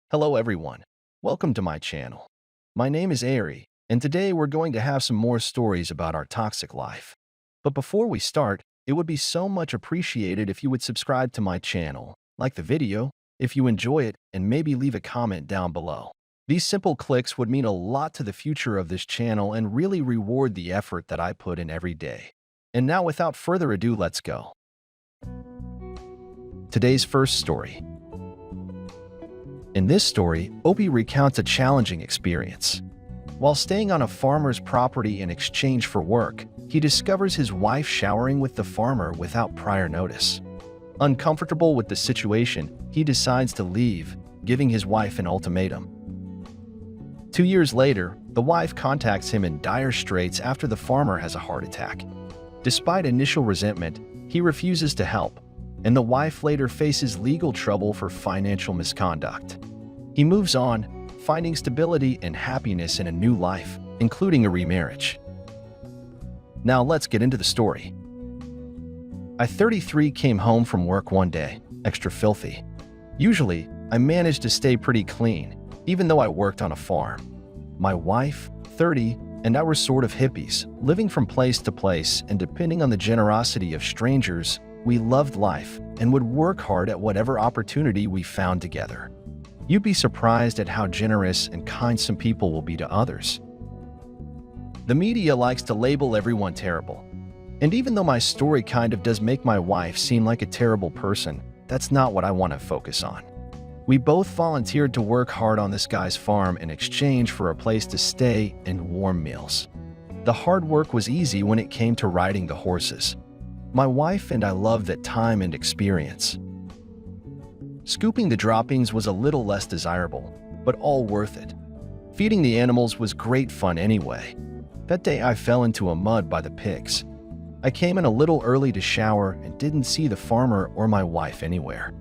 Hello everyone, welcome to my channel. My name is Ari, and today we're going to have some more stories about our toxic life. But before we start, it would be so much appreciated if you would subscribe to my channel, like the video, if you enjoy it, and maybe leave a comment down below. These simple clicks would mean a lot to the future of this channel and really reward the effort that I put in every day. And now without further ado, let's go. Today's first story. In this story, Opie recounts a challenging experience. While staying on a farmer's property in exchange for work, he discovers his wife showering with the farmer without prior notice. Uncomfortable with the situation, he decides to leave, giving his wife an ultimatum. 2 years later, the wife contacts him in dire straits after the farmer has a heart attack. Despite initial resentment, he refuses to help, and the wife later faces legal trouble for financial misconduct. He moves on, finding stability and happiness in a new life, including a remarriage. Now let's get into the story. I, 33, came home from work one day, extra filthy. Usually, I managed to stay pretty clean, even though I worked on a farm. My wife, 30, and I were sort of hippies, living from place to place and depending on the generosity of strangers. We loved life and would work hard at whatever opportunity we found together. You'd be surprised at how generous and kind some people will be to others. The media likes to label everyone terrible. And even though my story kind of does make my wife seem like a terrible person, that's not what I want to focus on. We both volunteered to work hard on this guy's farm in exchange for a place to stay and warm meals. The hard work was easy when it came to riding the horses. My wife and I loved that time and experience. Scooping the droppings was a little less desirable, but all worth it. Feeding the animals was great fun anyway. That day I fell into a mud by the pigs. I came in a little early to shower and didn't see the farmer or my wife anywhere.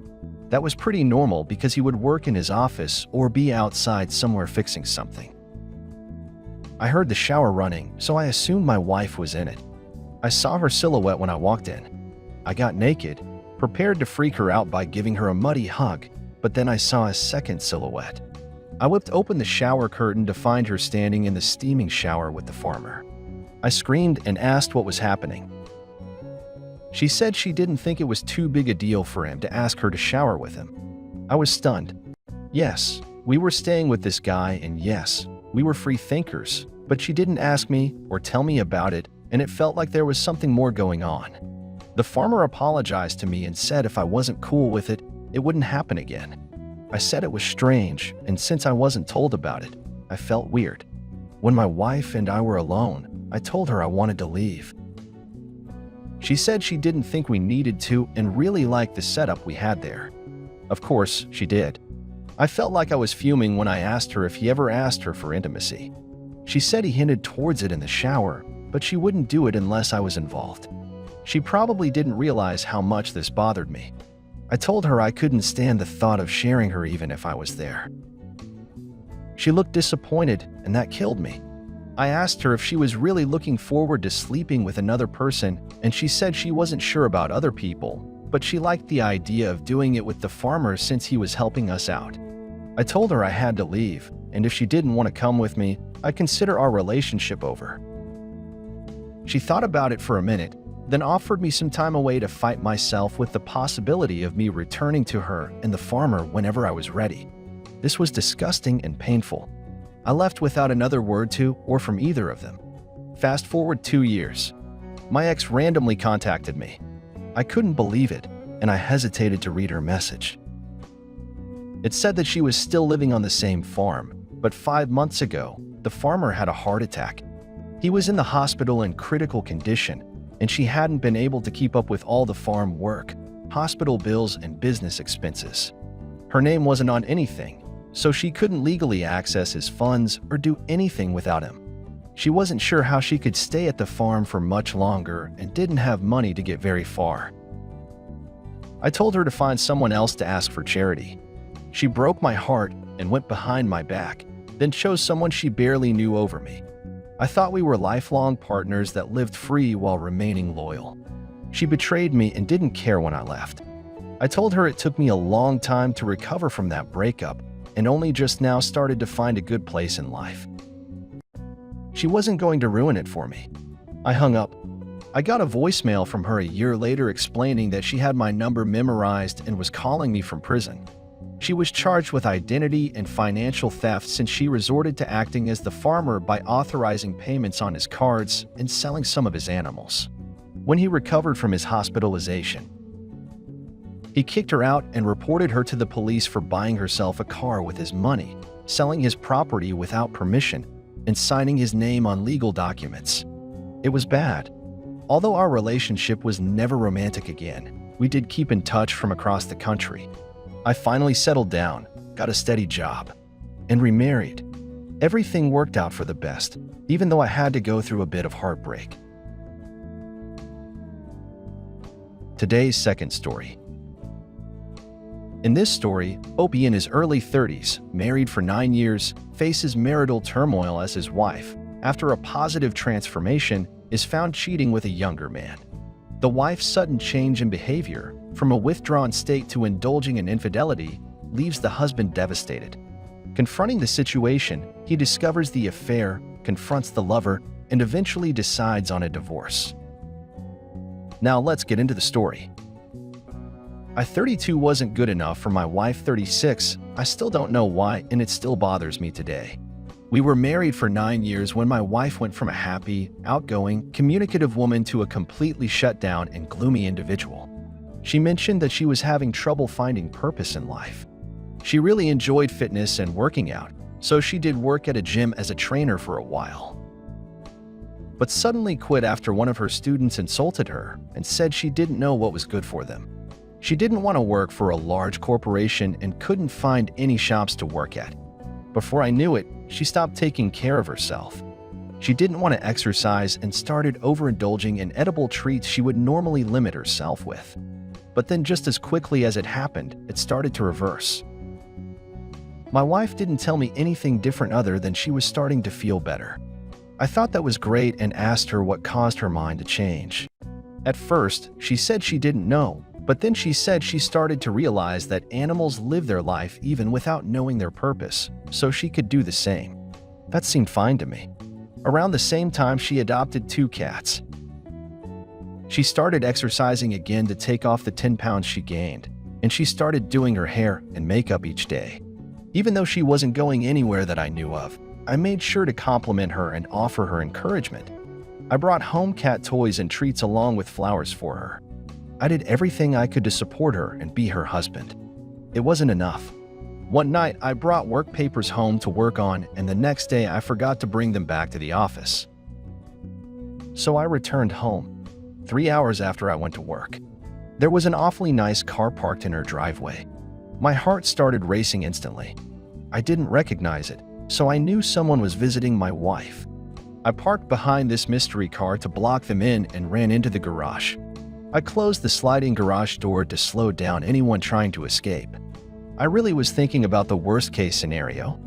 That was pretty normal because he would work in his office or be outside somewhere fixing something. I heard the shower running, so I assumed my wife was in it. I saw her silhouette when I walked in. I got naked, prepared to freak her out by giving her a muddy hug, but then I saw a second silhouette. I whipped open the shower curtain to find her standing in the steaming shower with the farmer. I screamed and asked what was happening. She said she didn't think it was too big a deal for him to ask her to shower with him. I was stunned. Yes, we were staying with this guy, and yes, we were free thinkers, but she didn't ask me or tell me about it, and it felt like there was something more going on. The farmer apologized to me and said if I wasn't cool with it, it wouldn't happen again. I said it was strange, and since I wasn't told about it, I felt weird. When my wife and I were alone, I told her I wanted to leave. She said she didn't think we needed to and really liked the setup we had there. Of course, she did. I felt like I was fuming when I asked her if he ever asked her for intimacy. She said he hinted towards it in the shower, but she wouldn't do it unless I was involved. She probably didn't realize how much this bothered me. I told her I couldn't stand the thought of sharing her even if I was there. She looked disappointed, and that killed me. I asked her if she was really looking forward to sleeping with another person, and she said she wasn't sure about other people, but she liked the idea of doing it with the farmer since he was helping us out. I told her I had to leave, and if she didn't want to come with me, I'd consider our relationship over. She thought about it for a minute, then offered me some time away to fight myself with the possibility of me returning to her and the farmer whenever I was ready. This was disgusting and painful. I left without another word to or from either of them. Fast forward 2 years. My ex randomly contacted me. I couldn't believe it, and I hesitated to read her message. It said that she was still living on the same farm, but 5 months ago, the farmer had a heart attack. He was in the hospital in critical condition, and she hadn't been able to keep up with all the farm work, hospital bills, and business expenses. Her name wasn't on anything, so she couldn't legally access his funds or do anything without him. She wasn't sure how she could stay at the farm for much longer and didn't have money to get very far. I told her to find someone else to ask for charity. She broke my heart and went behind my back, then chose someone she barely knew over me. I thought we were lifelong partners that lived free while remaining loyal. She betrayed me and didn't care when I left. I told her it took me a long time to recover from that breakup, and only just now started to find a good place in life. She wasn't going to ruin it for me. I hung up. I got a voicemail from her a year later explaining that she had my number memorized and was calling me from prison. She was charged with identity and financial theft since she resorted to acting as the farmer by authorizing payments on his cards and selling some of his animals. When he recovered from his hospitalization, he kicked her out and reported her to the police for buying herself a car with his money, selling his property without permission, and signing his name on legal documents. It was bad. Although our relationship was never romantic again, we did keep in touch from across the country. I finally settled down, got a steady job, and remarried. Everything worked out for the best, even though I had to go through a bit of heartbreak. Today's second story. In this story, Opie in his early 30s, married for 9 years, faces marital turmoil as his wife, after a positive transformation, is found cheating with a younger man. The wife's sudden change in behavior, from a withdrawn state to indulging in infidelity, leaves the husband devastated. Confronting the situation, he discovers the affair, confronts the lover, and eventually decides on a divorce. Now let's get into the story. I 32 wasn't good enough for my wife 36. I still don't know why, and it still bothers me today. We were married for 9 years when my wife went from a happy, outgoing, communicative woman to a completely shut down and gloomy individual. She mentioned that she was having trouble finding purpose in life. She really enjoyed fitness and working out, so she did work at a gym as a trainer for a while, but suddenly quit after one of her students insulted her and said she didn't know what was good for them. She didn't want to work for a large corporation and couldn't find any shops to work at. Before I knew it, she stopped taking care of herself. She didn't want to exercise and started overindulging in edible treats she would normally limit herself with. But then just as quickly as it happened, it started to reverse. My wife didn't tell me anything different other than she was starting to feel better. I thought that was great and asked her what caused her mind to change. At first, she said she didn't know, but then she said she started to realize that animals live their life even without knowing their purpose, so she could do the same. That seemed fine to me. Around the same time, she adopted 2 cats. She started exercising again to take off the 10 pounds she gained, and she started doing her hair and makeup each day. Even though she wasn't going anywhere that I knew of, I made sure to compliment her and offer her encouragement. I brought home cat toys and treats along with flowers for her. I did everything I could to support her and be her husband. It wasn't enough. One night, I brought work papers home to work on, and the next day I forgot to bring them back to the office. So I returned home, 3 hours after I went to work. There was an awfully nice car parked in her driveway. My heart started racing instantly. I didn't recognize it, so I knew someone was visiting my wife. I parked behind this mystery car to block them in and ran into the garage. I closed the sliding garage door to slow down anyone trying to escape. I really was thinking about the worst-case scenario.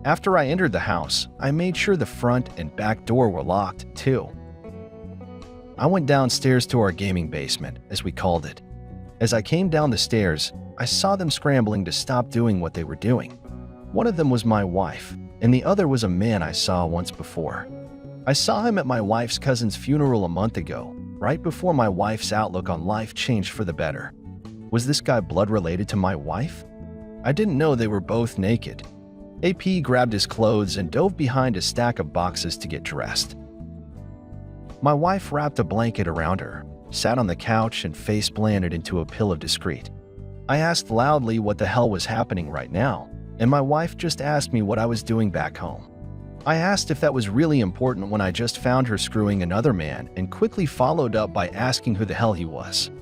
After I entered the house, I made sure the front and back door were locked, too. I went downstairs to our gaming basement, as we called it. As I came down the stairs, I saw them scrambling to stop doing what they were doing. One of them was my wife, and the other was a man I saw once before. I saw him at my wife's cousin's funeral a month ago, right before my wife's outlook on life changed for the better. Was this guy blood related to my wife? I didn't know they were both naked. AP grabbed his clothes and dove behind a stack of boxes to get dressed. My wife wrapped a blanket around her, sat on the couch and face planted into a pill of discreet. I asked loudly what the hell was happening right now, and my wife just asked me what I was doing back home. I asked if that was really important when I just found her screwing another man and quickly followed up by asking who the hell he was.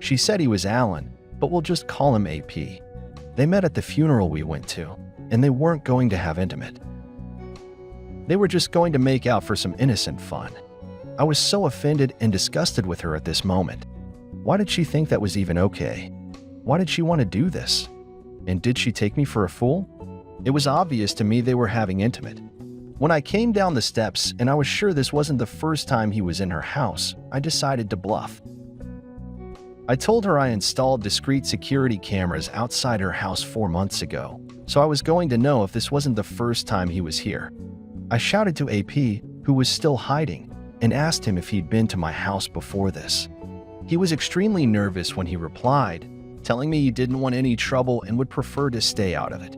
She said he was Alan, but we'll just call him AP. They met at the funeral we went to, and they weren't going to have intimate. They were just going to make out for some innocent fun. I was so offended and disgusted with her at this moment. Why did she think that was even okay? Why did she want to do this? And did she take me for a fool? It was obvious to me they were having intimate. When I came down the steps and I was sure this wasn't the first time he was in her house, I decided to bluff. I told her I installed discreet security cameras outside her house 4 months ago, so I was going to know if this wasn't the first time he was here. I shouted to AP, who was still hiding, and asked him if he'd been to my house before this. He was extremely nervous when he replied, telling me he didn't want any trouble and would prefer to stay out of it.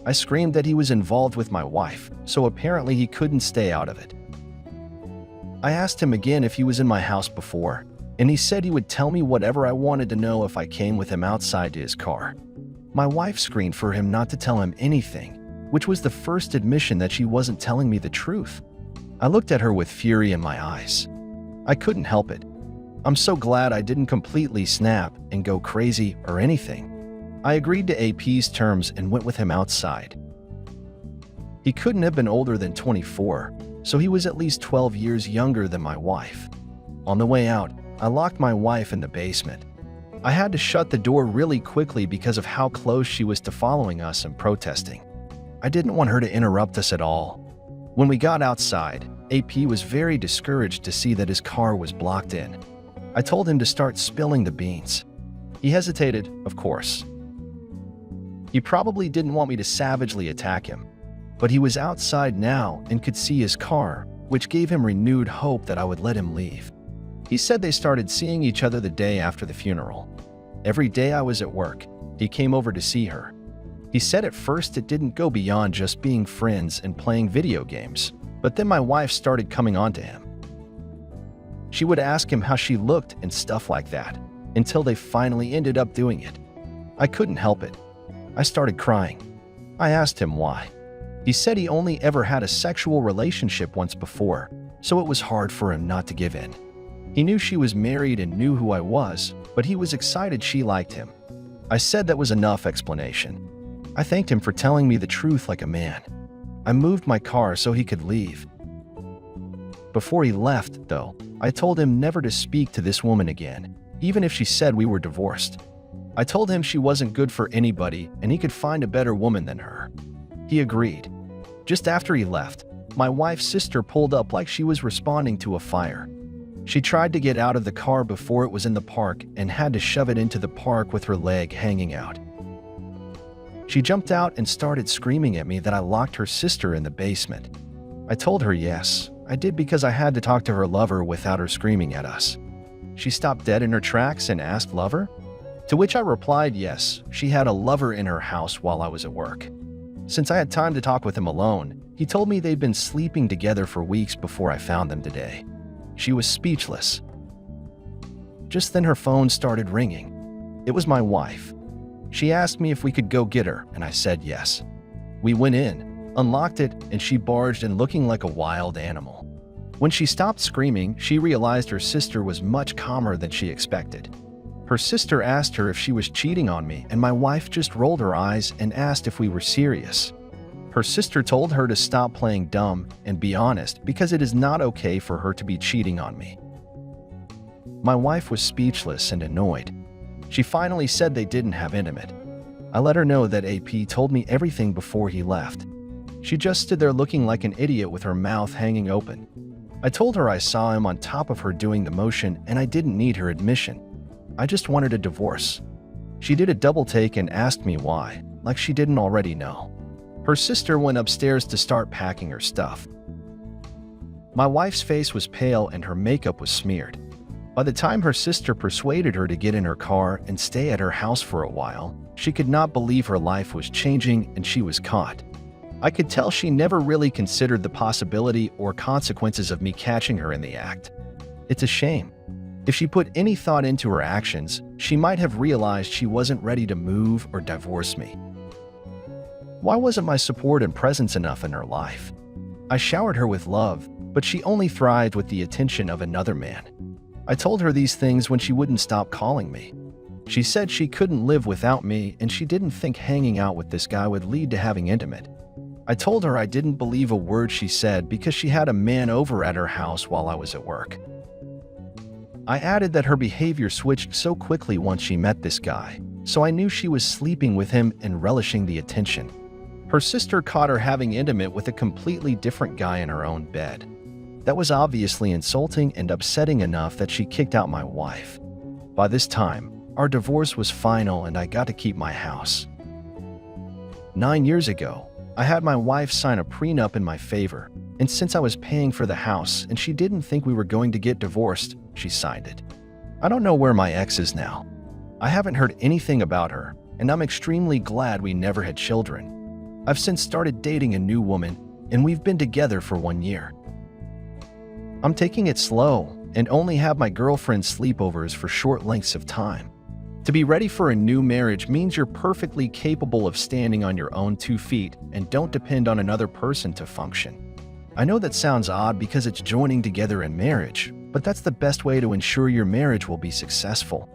I screamed that he was involved with my wife, so apparently he couldn't stay out of it. I asked him again if he was in my house before, and he said he would tell me whatever I wanted to know if I came with him outside to his car. My wife screamed for him not to tell him anything, which was the first admission that she wasn't telling me the truth. I looked at her with fury in my eyes. I couldn't help it. I'm so glad I didn't completely snap and go crazy or anything. I agreed to AP's terms and went with him outside. He couldn't have been older than 24, so he was at least 12 years younger than my wife. On the way out, I locked my wife in the basement. I had to shut the door really quickly because of how close she was to following us and protesting. I didn't want her to interrupt us at all. When we got outside, AP was very discouraged to see that his car was blocked in. I told him to start spilling the beans. He hesitated, of course. He probably didn't want me to savagely attack him, but he was outside now and could see his car, which gave him renewed hope that I would let him leave. He said they started seeing each other the day after the funeral. Every day I was at work, he came over to see her. He said at first it didn't go beyond just being friends and playing video games, but then my wife started coming on to him. She would ask him how she looked and stuff like that, until they finally ended up doing it. I couldn't help it. I started crying. I asked him why. He said he only ever had a sexual relationship once before, so it was hard for him not to give in. He knew she was married and knew who I was, but he was excited she liked him. I said that was enough explanation. I thanked him for telling me the truth like a man. I moved my car so he could leave. Before he left, though, I told him never to speak to this woman again, even if she said we were divorced. I told him she wasn't good for anybody and he could find a better woman than her. He agreed. Just after he left, my wife's sister pulled up like she was responding to a fire. She tried to get out of the car before it was in the park and had to shove it into the park with her leg hanging out. She jumped out and started screaming at me that I locked her sister in the basement. I told her yes, I did because I had to talk to her lover without her screaming at us. She stopped dead in her tracks and asked lover? To which I replied yes, she had a lover in her house while I was at work. Since I had time to talk with him alone, he told me they'd been sleeping together for weeks before I found them today. She was speechless. Just then her phone started ringing. It was my wife. She asked me if we could go get her, and I said yes. We went in, unlocked it, and she barged in looking like a wild animal. When she stopped screaming, she realized her sister was much calmer than she expected. Her sister asked her if she was cheating on me, and my wife just rolled her eyes and asked if we were serious. Her sister told her to stop playing dumb and be honest because it is not okay for her to be cheating on me. My wife was speechless and annoyed. She finally said they didn't have intimate. I let her know that AP told me everything before he left. She just stood there looking like an idiot with her mouth hanging open. I told her I saw him on top of her doing the motion and I didn't need her admission. I just wanted a divorce. She did a double take and asked me why, like she didn't already know. Her sister went upstairs to start packing her stuff. My wife's face was pale and her makeup was smeared. By the time her sister persuaded her to get in her car and stay at her house for a while, she could not believe her life was changing and she was caught. I could tell she never really considered the possibility or consequences of me catching her in the act. It's a shame. If she put any thought into her actions, she might have realized she wasn't ready to move or divorce me. Why wasn't my support and presence enough in her life? I showered her with love, but she only thrived with the attention of another man. I told her these things when she wouldn't stop calling me. She said she couldn't live without me and she didn't think hanging out with this guy would lead to having intimate. I told her I didn't believe a word she said because she had a man over at her house while I was at work. I added that her behavior switched so quickly once she met this guy, so I knew she was sleeping with him and relishing the attention. Her sister caught her having intimate with a completely different guy in her own bed. That was obviously insulting and upsetting enough that she kicked out my wife. By this time, our divorce was final and I got to keep my house. 9 years ago, I had my wife sign a prenup in my favor, and since I was paying for the house and she didn't think we were going to get divorced, she signed it. I don't know where my ex is now. I haven't heard anything about her, and I'm extremely glad we never had children. I've since started dating a new woman, and we've been together for 1 year. I'm taking it slow and only have my girlfriend sleepovers for short lengths of time. To be ready for a new marriage means you're perfectly capable of standing on your own 2 feet and don't depend on another person to function. I know that sounds odd because it's joining together in marriage, but that's the best way to ensure your marriage will be successful.